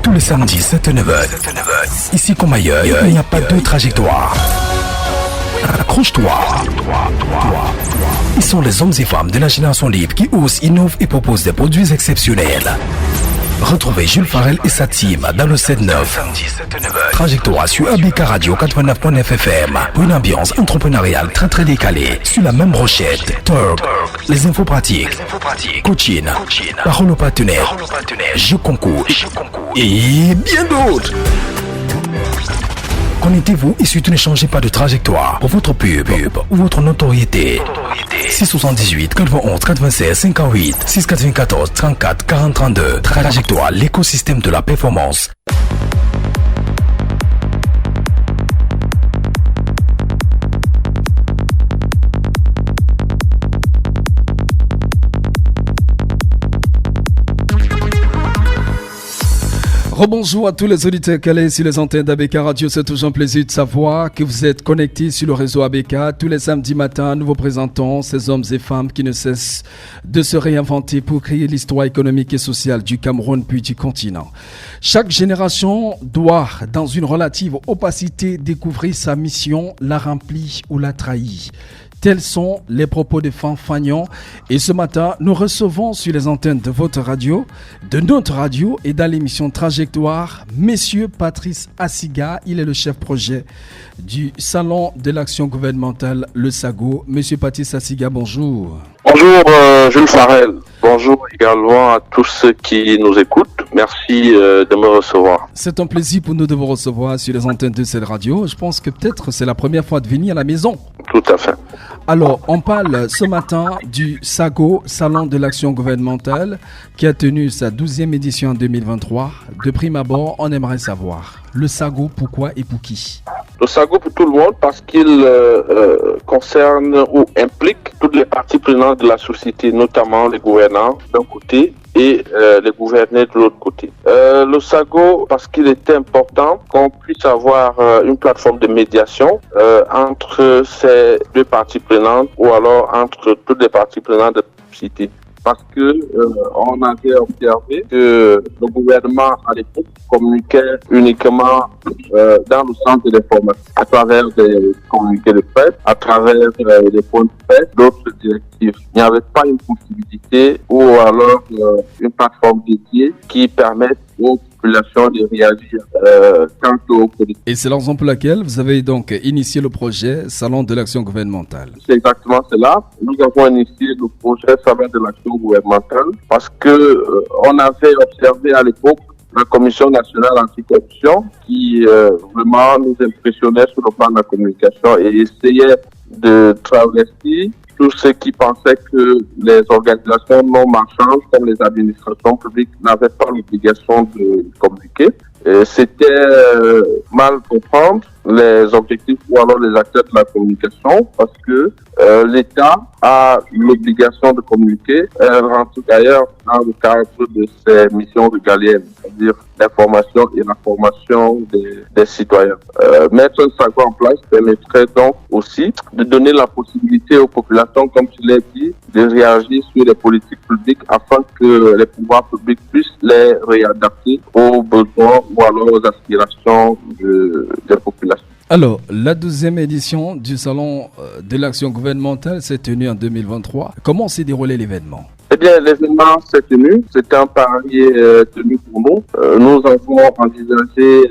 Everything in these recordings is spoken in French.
Tous les samedis 7 9 Ici comme ailleurs, il n'y a pas de trajectoire. Accroche-toi. Ils sont les hommes et femmes de la génération libre qui osent, innovent et proposent des produits exceptionnels. Retrouvez Jules Farel et sa team dans le 7-9. Trajectoire sur ABK Radio 89.9 FM. Pour une ambiance entrepreneuriale très décalée. Sur la même brochette. Talk, les infos pratiques, coaching, parole aux partenaires, jeux concours et bien d'autres. Connectez-vous et surtout ne changez pas de trajectoire pour votre pub ou votre notoriété. 678 91 96 58 694 34 40 32. Trajectoire, l'écosystème de la performance. Rebonjour à tous les auditeurs calés sur les antennes d'ABK Radio. C'est toujours un plaisir de savoir que vous êtes connectés sur le réseau ABK. Tous les samedis matins, nous vous présentons ces hommes et femmes qui ne cessent de se réinventer pour créer l'histoire économique et sociale du Cameroun puis du continent. Chaque génération doit, dans une relative opacité, découvrir sa mission, la remplir ou la trahir. Tels sont les propos de Fanfagnon. Et ce matin, nous recevons sur les antennes de votre radio, de notre radio et dans l'émission Trajectoire, Monsieur Patrice Assiga. Il est le chef projet du Salon de l'Action Gouvernementale, le SAGO. Monsieur Patrice Assiga, bonjour. Bonjour Jules Farel. Bonjour également à tous ceux qui nous écoutent. Merci de me recevoir. C'est un plaisir pour nous de vous recevoir sur les antennes de cette radio. Je pense que peut-être c'est la première fois de venir à la maison. Tout à fait. Alors, on parle ce matin du SAGO, Salon de l'Action Gouvernementale, qui a tenu sa 12e édition en 2023. De prime abord, on aimerait savoir, le SAGO, pourquoi et pour qui? Le SAGO pour tout le monde parce qu'il concerne ou implique toutes les parties prenantes de la société, notamment les gouvernants d'un côté et les gouvernés de l'autre côté. Le SAGO parce qu'il est important qu'on puisse avoir une plateforme de médiation entre ces deux parties prenantes ou alors entre toutes les parties prenantes de la société. Parce que on avait observé que le gouvernement à l'époque communiquait uniquement dans le centre de l'information, à travers des communiqués de presse, à travers des points de presse, d'autres directives. Il n'y avait pas une possibilité ou alors une plateforme dédiée qui permette aux populations de réagir quant aux politiques. Et c'est la raison pour laquelle vous avez donc initié le projet Salon de l'Action Gouvernementale. C'est exactement cela. Nous avons initié le projet Salon de l'Action Gouvernementale parce que on avait observé à l'époque la Commission nationale anticorruption qui vraiment nous impressionnait sur le plan de la communication et essayait de travestir tous ceux qui pensaient que les organisations non marchandes comme les administrations publiques n'avaient pas l'obligation de communiquer. C'était mal comprendre les objectifs ou alors les acteurs de la communication parce que l'État a l'obligation de communiquer. Elle rentre d'ailleurs dans le cadre de ses missions régaliennes, c'est-à-dire l'information et la formation des citoyens. Mettre un SAGO en place permettrait donc aussi de donner la possibilité aux populations, comme je l'ai dit, de réagir sur les politiques publiques afin que les pouvoirs publics puissent les réadapter aux besoins ou alors aux aspirations des populations. Alors, la 12e édition du Salon de l'Action Gouvernementale s'est tenue en 2023. Comment s'est déroulé l'événement? Eh bien, l'événement s'est tenu. C'était un pari tenu pour nous. Nous avons envisagé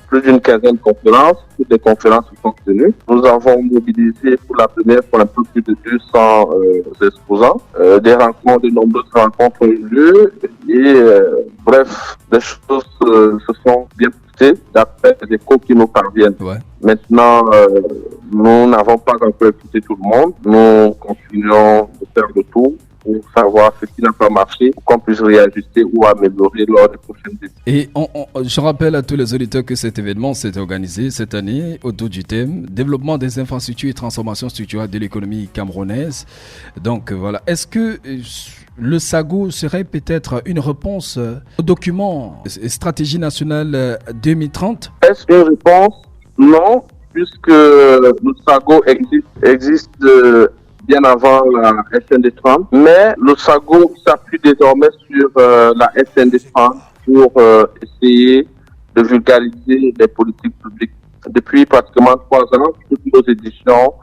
plus d'une quinzaine de conférences. Toutes les conférences se sont tenues. Nous avons mobilisé pour la première fois un peu plus de 200 exposants. De nombreuses rencontres ont eu lieu. Et bref, les choses se sont bien passées d'après les échos qui nous parviennent. Ouais. Maintenant, nous n'avons pas encore écouté tout le monde. Nous continuons de faire le tour pour savoir ce qui n'a pas marché, pour qu'on puisse réajuster ou améliorer lors des prochaines éditions. Et je rappelle à tous les auditeurs que cet événement s'est organisé cette année autour du thème développement des infrastructures et transformation structurelle de l'économie camerounaise. Donc voilà, est-ce que le SAGO serait peut-être une réponse au document Stratégie nationale 2030? Est-ce une réponse? Non, puisque le SAGO existe bien avant la SND 30, mais le SAGO s'appuie désormais sur la SND 30 pour essayer de vulgariser les politiques publiques. Depuis pratiquement 3 ans, toutes nos éditions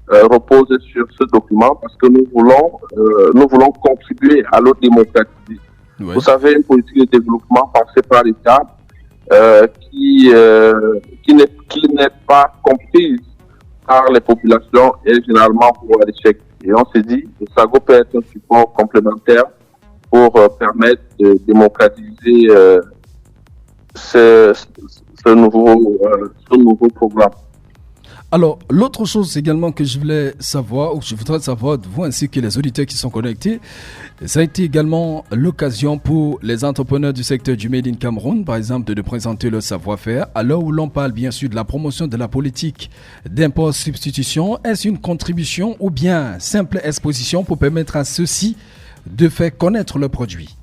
reposent sur ce document parce que nous voulons contribuer à l'autre démocratie. Oui. Vous savez, une politique de développement passée par l'État qui n'est pas comprise par les populations est généralement pour l'échec. Et on s'est dit que SAGO peut être un support complémentaire pour permettre de démocratiser ce nouveau programme. Alors, l'autre chose également que je voudrais savoir de vous ainsi que les auditeurs qui sont connectés, ça a été également l'occasion pour les entrepreneurs du secteur du Made in Cameroun, par exemple, de présenter leur savoir-faire. À l'heure où l'on parle bien sûr de la promotion de la politique d'import-substitution, est-ce une contribution ou bien simple exposition pour permettre à ceux-ci de faire connaître le produit?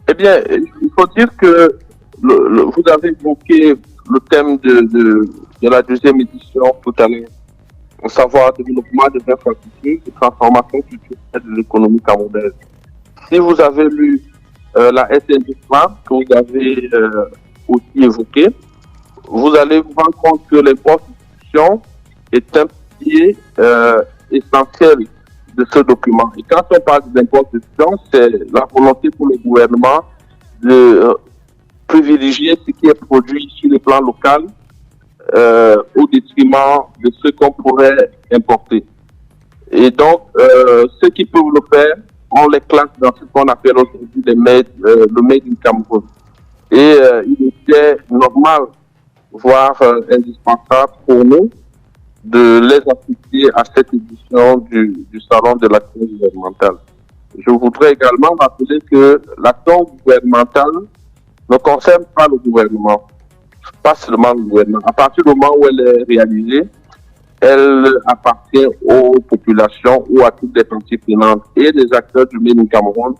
Eh bien, il faut dire que vous avez évoqué le thème de la deuxième édition tout à l'heure, savoir développement des infrastructures et transformation culturelle de l'économie camerounaise. Si vous avez lu la SND Plan que vous avez aussi évoqué, vous allez vous rendre compte que l'import-substitution est un pilier essentiel de ce document. Et quand on parle d'import-substitution, c'est la volonté pour le gouvernement de privilégier ce qui est produit sur le plan local au détriment de ce qu'on pourrait importer. Et donc, ceux qui peuvent le faire, on les classe dans ce qu'on appelle aujourd'hui le Made in Cameroun. Et il était normal, voire indispensable pour nous, de les associer à cette édition du Salon de l'action gouvernementale. Je voudrais également rappeler que l'action gouvernementale ne concerne pas le gouvernement, pas seulement le gouvernement. À partir du moment où elle est réalisée, elle appartient aux populations ou à toutes les parties prenantes. Et les acteurs du Made in Cameroun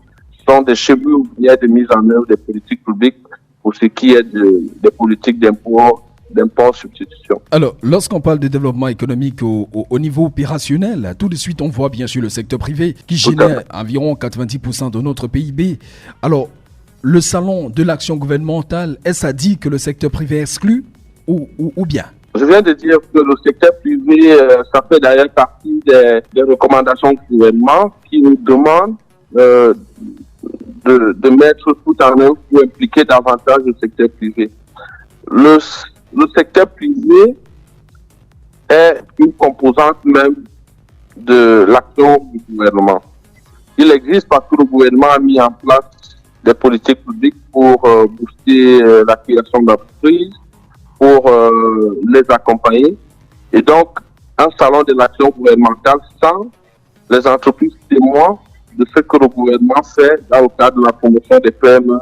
sont des cheveux ouvriers de mise en œuvre des politiques publiques pour ce qui est des politiques d'import-substitution. Alors, lorsqu'on parle de développement économique au niveau opérationnel, tout de suite on voit bien sûr le secteur privé qui génère environ 90% de notre PIB. Alors, le salon de l'action gouvernementale, est-ce à dire que le secteur privé est exclu ou bien? Je viens de dire que le secteur privé, ça fait d'ailleurs partie des recommandations du gouvernement qui nous demandent de mettre tout en œuvre pour impliquer davantage le secteur privé. Le secteur privé est une composante même de l'action du gouvernement. Il existe parce que le gouvernement a mis en place des politiques publiques pour booster la création d'entreprises, pour les accompagner. Et donc, un salon de l'action gouvernementale sans les entreprises témoins de ce que le gouvernement fait dans le cadre de la promotion des PME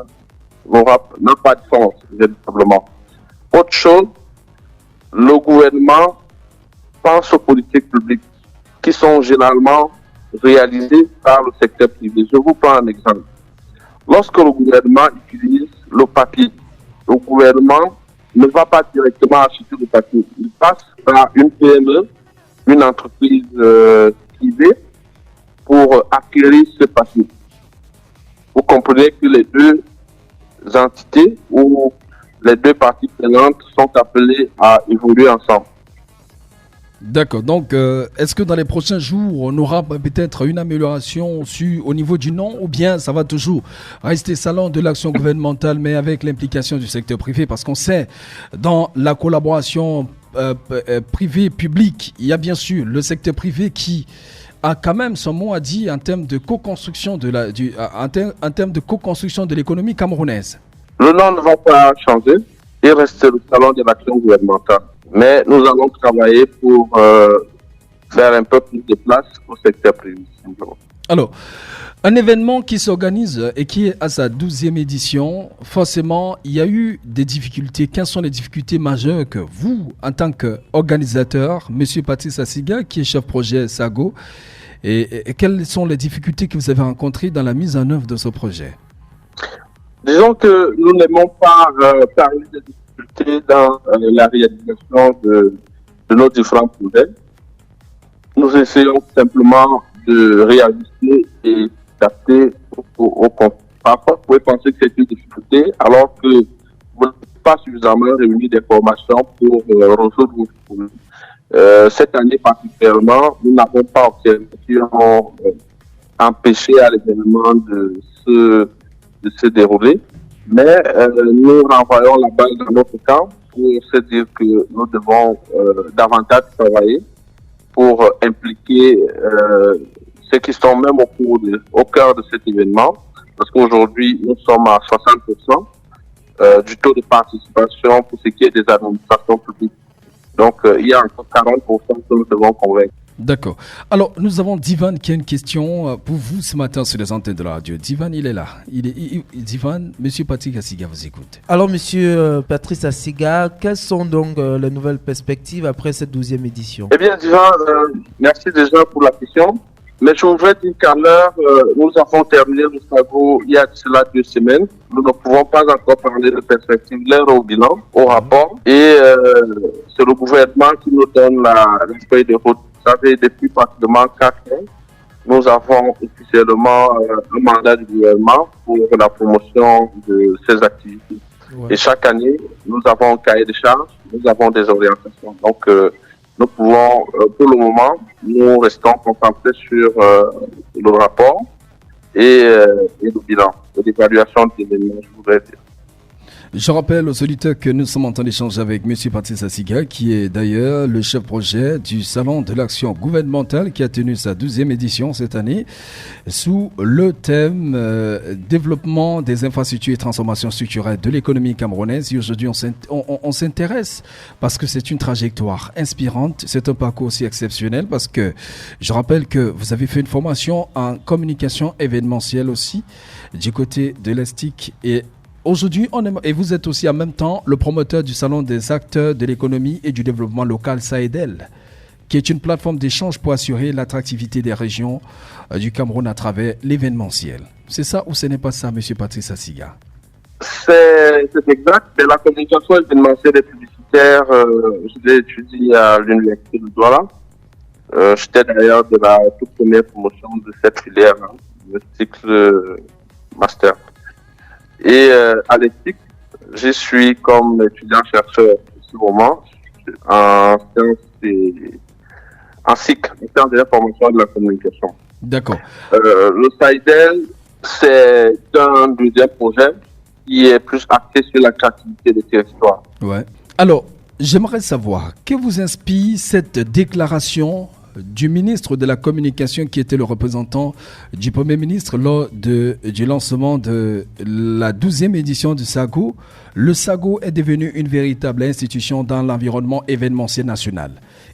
n'a pas de sens, véritablement. Autre chose, le gouvernement pense aux politiques publiques qui sont généralement réalisées par le secteur privé. Je vous prends un exemple. Lorsque le gouvernement utilise le papier, le gouvernement ne va pas directement acheter le papier. Il passe par une PME, une entreprise privée, pour acquérir ce papier. Vous comprenez que les deux entités ou les deux parties prenantes sont appelées à évoluer ensemble. D'accord. Donc, est-ce que dans les prochains jours, on aura peut-être une amélioration au niveau du nom ou bien ça va toujours rester salon de l'action gouvernementale mais avec l'implication du secteur privé? Parce qu'on sait, dans la collaboration privée-publique, il y a bien sûr le secteur privé qui a quand même son mot à dire en termes de co-construction en termes de co-construction de l'économie camerounaise. Le nom ne va pas changer. Il reste le salon de l'action gouvernementale. Mais nous allons travailler pour faire un peu plus de place au secteur privé. Alors, un événement qui s'organise et qui est à sa 12e édition, forcément, il y a eu des difficultés. Quelles sont les difficultés majeures que vous, en tant qu'organisateur, M. Patrice Assiga, qui est chef projet SAGO, et quelles sont les difficultés que vous avez rencontrées dans la mise en œuvre de ce projet? Disons que nous n'aimons pas parler de difficultés dans la réalisation de nos différents projets. Nous essayons simplement de réaliser et d'adapter aux parfois, vous pouvez penser que c'est une difficulté, alors que vous n'avez pas suffisamment réuni d'informations pour résoudre vos problèmes. Cette année particulièrement, nous n'avons pas observé qui ont empêché à l'événement de se dérouler, mais nous renvoyons la balle dans notre camp pour se dire que nous devons davantage travailler pour impliquer ceux qui sont même au cœur de cet événement, parce qu'aujourd'hui, nous sommes à 60% du taux de participation pour ce qui est des administrations publiques. Donc, il y a encore 40% que nous devons convaincre. D'accord. Alors, nous avons Divan qui a une question pour vous ce matin sur les antennes de la radio. Divan, il est là. Divan, Monsieur Patrick Assiga vous écoute. Alors, Monsieur Patrice Assiga, quelles sont donc les nouvelles perspectives après cette 12e édition? Eh bien, Divan, merci déjà pour la question. Mais je voudrais dire qu'à l'heure, nous avons terminé le SAGO il y a cela 2 semaines. Nous ne pouvons pas encore parler de perspectives. L'heure au bilan, au rapport. Et c'est le gouvernement qui nous donne la feuille de route. Vous savez, depuis pratiquement 4 ans, nous avons officiellement un mandat du gouvernement pour la promotion de ces activités. Ouais. Et chaque année, nous avons un cahier de charges, nous avons des orientations. Donc, nous pouvons, pour le moment, nous restons concentrés sur le rapport et le bilan, et l'évaluation de l'événement, je voudrais dire. Je rappelle aux auditeurs que nous sommes en train d'échanger avec M. Patrice Assiga, qui est d'ailleurs le chef projet du Salon de l'action gouvernementale qui a tenu sa 12e édition cette année sous le thème développement des infrastructures et transformation structurelle de l'économie camerounaise. Et aujourd'hui, on s'intéresse parce que c'est une trajectoire inspirante, c'est un parcours aussi exceptionnel parce que je rappelle que vous avez fait une formation en communication événementielle aussi du côté de l'ESTIC et aujourd'hui, et vous êtes aussi en même temps le promoteur du Salon des acteurs de l'économie et du développement local SAEDEL, qui est une plateforme d'échange pour assurer l'attractivité des régions du Cameroun à travers l'événementiel. C'est ça ou ce n'est pas ça, M. Patrice Assiga? C'est exact. C'est la communication événementielle et publicitaire. Je l'ai étudié à l'Université de Douala. J'étais d'ailleurs de la toute première promotion de cette filière, le cycle master. Et à l'ESTIC, je suis comme étudiant-chercheur en ce moment en sciences et en SIC, en sciences de l'information et de la communication. D'accord. Le SAEDEL, c'est un deuxième projet qui est plus axé sur l'attractivité des territoires. Ouais. Alors, j'aimerais savoir, que vous inspire cette déclaration du ministre de la Communication qui était le représentant du Premier ministre lors du lancement de la 12e édition du SAGO. Le SAGO est devenu une véritable institution dans l'environnement événementiel national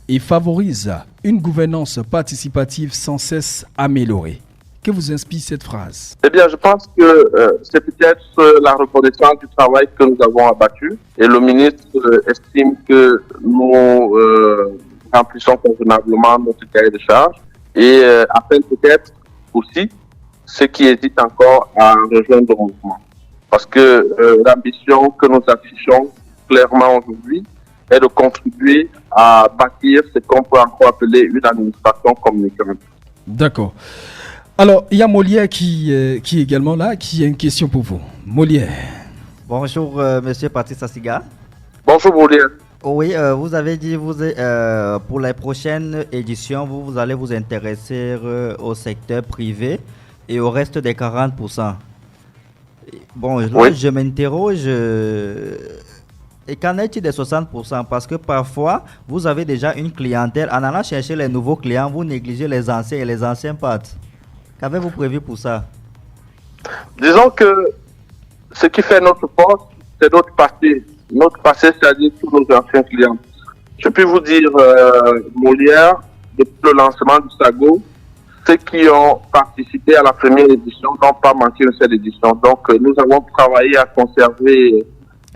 et favorise une gouvernance participative sans cesse améliorée. Que vous inspire cette phrase? Eh bien, je pense que c'est peut-être la reconnaissance du travail que nous avons abattu et le ministre estime que nous remplissons convenablement notre cahier de charge et afin peut-être aussi ceux qui hésitent encore à rejoindre le mouvement. Parce que l'ambition que nous affichons clairement aujourd'hui est de contribuer à bâtir ce qu'on peut encore appeler une administration communicante. D'accord. Alors, il y a Molière qui est également là, qui a une question pour vous. Molière. Bonjour, Monsieur Patrice Assiga. Bonjour, Molière. Oui, vous avez dit pour les prochaines éditions, vous allez vous intéresser au secteur privé et au reste des 40%. Bon, là, oui. Je m'interroge, et qu'en est-il des 60%? Parce que parfois, vous avez déjà une clientèle. En allant chercher les nouveaux clients, vous négligez les anciens et les anciens partent. Qu'avez-vous prévu pour ça? Disons que ce qui fait notre force, c'est notre passé. Notre passé, c'est-à-dire tous nos anciens clients. Je peux vous dire, Molière, depuis le lancement du SAGO, ceux qui ont participé à la première édition n'ont pas manqué une seule édition. Donc, nous avons travaillé à conserver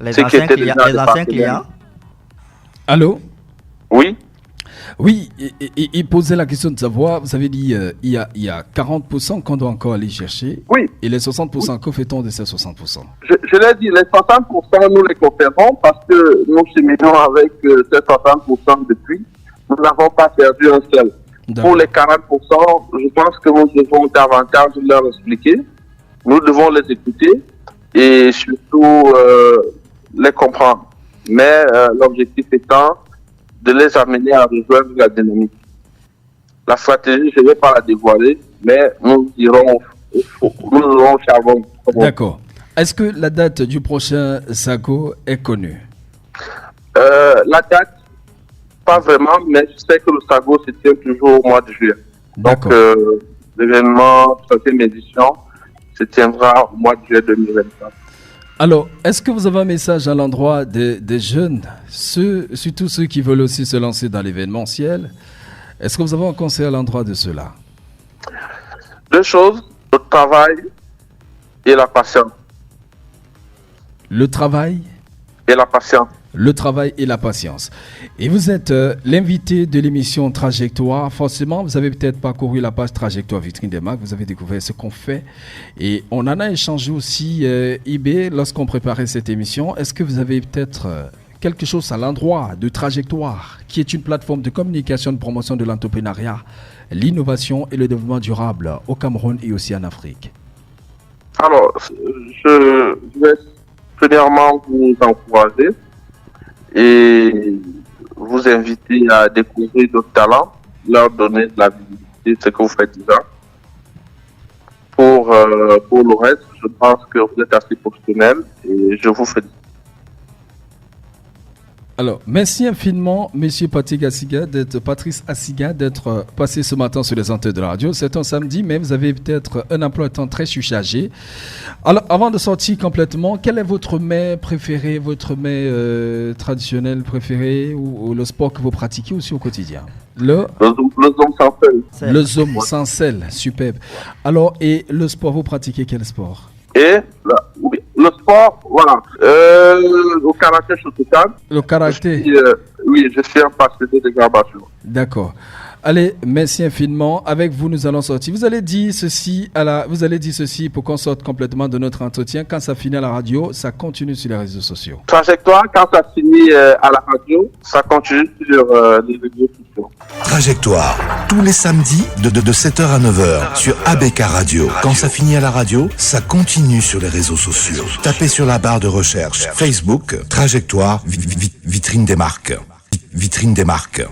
les anciens clients. Allô? Oui. Oui, il posait la question de savoir, vous avez dit, il y a 40% qu'on doit encore aller chercher. Oui. Et les 60%, oui. Que fait-on de ces 60%? Je l'ai dit, les 60%, nous les conférons parce que nous cheminons avec ces 60% depuis. Nous n'avons pas perdu un seul. Pour les 40%, je pense que nous devons davantage leur expliquer Nous devons les écouter et surtout les comprendre. Mais l'objectif étant de les amener à rejoindre la dynamique. La stratégie, je ne vais pas la dévoiler, mais nous irons au charbon. D'accord. Est-ce que la date du prochain SAGO est connue? La date, pas vraiment, mais je sais que le SAGO se tient toujours au mois de juillet. Donc, l'événement 30e édition se tiendra au mois de juillet 2024. Alors, est-ce que vous avez un message à l'endroit des jeunes, surtout ceux qui veulent aussi se lancer dans l'événementiel? Est-ce que vous avez un conseil à l'endroit de ceux-là? Deux choses, le travail et la patience. Le travail et la patience. Le travail et la patience. Et vous êtes l'invité de l'émission Trajectoire. Forcément, vous avez peut-être parcouru la page Trajectoire Vitrine des Marques. Vous avez découvert ce qu'on fait. Et on en a échangé aussi, IB, lorsqu'on préparait cette émission. Est-ce que vous avez peut-être quelque chose à l'endroit de Trajectoire, qui est une plateforme de communication, de promotion de l'entrepreneuriat, l'innovation et le développement durable au Cameroun et aussi en Afrique? Alors, je vais premièrement vous encourager et vous inviter à découvrir d'autres talents, leur donner de la visibilité, ce que vous faites déjà. Pour le reste, je pense que vous êtes assez professionnel et je vous félicite. Alors, merci infiniment, Monsieur Patrice Assiga, d'être passé ce matin sur les antennes de la radio. C'est un samedi, mais vous avez peut-être un emploi de temps très surchargé. Alors, avant de sortir complètement, quel est votre mets préféré, votre mets traditionnel préféré ou le sport que vous pratiquez aussi au quotidien? Le zoom sans sel. Le zoom sans sel, superbe. Alors, et le sport, vous pratiquez quel sport? Et le sport, voilà. Le karaté Shotokan. Le karaté. Oui, je suis un passionné de garbation. D'accord. Allez, merci infiniment. Avec vous, nous allons sortir. Vous allez dire ceci pour qu'on sorte complètement de notre entretien. Quand ça finit à la radio, ça continue sur les réseaux sociaux. Trajectoire, quand ça finit à la radio, ça continue sur les réseaux sociaux. Trajectoire, tous les samedis de 7h à 9h sur ABK Radio. Quand ça finit à la radio, ça continue sur les réseaux sociaux. Tapez sur la barre de recherche Facebook, Trajectoire, Vitrine des Marques. Vitrine des Marques.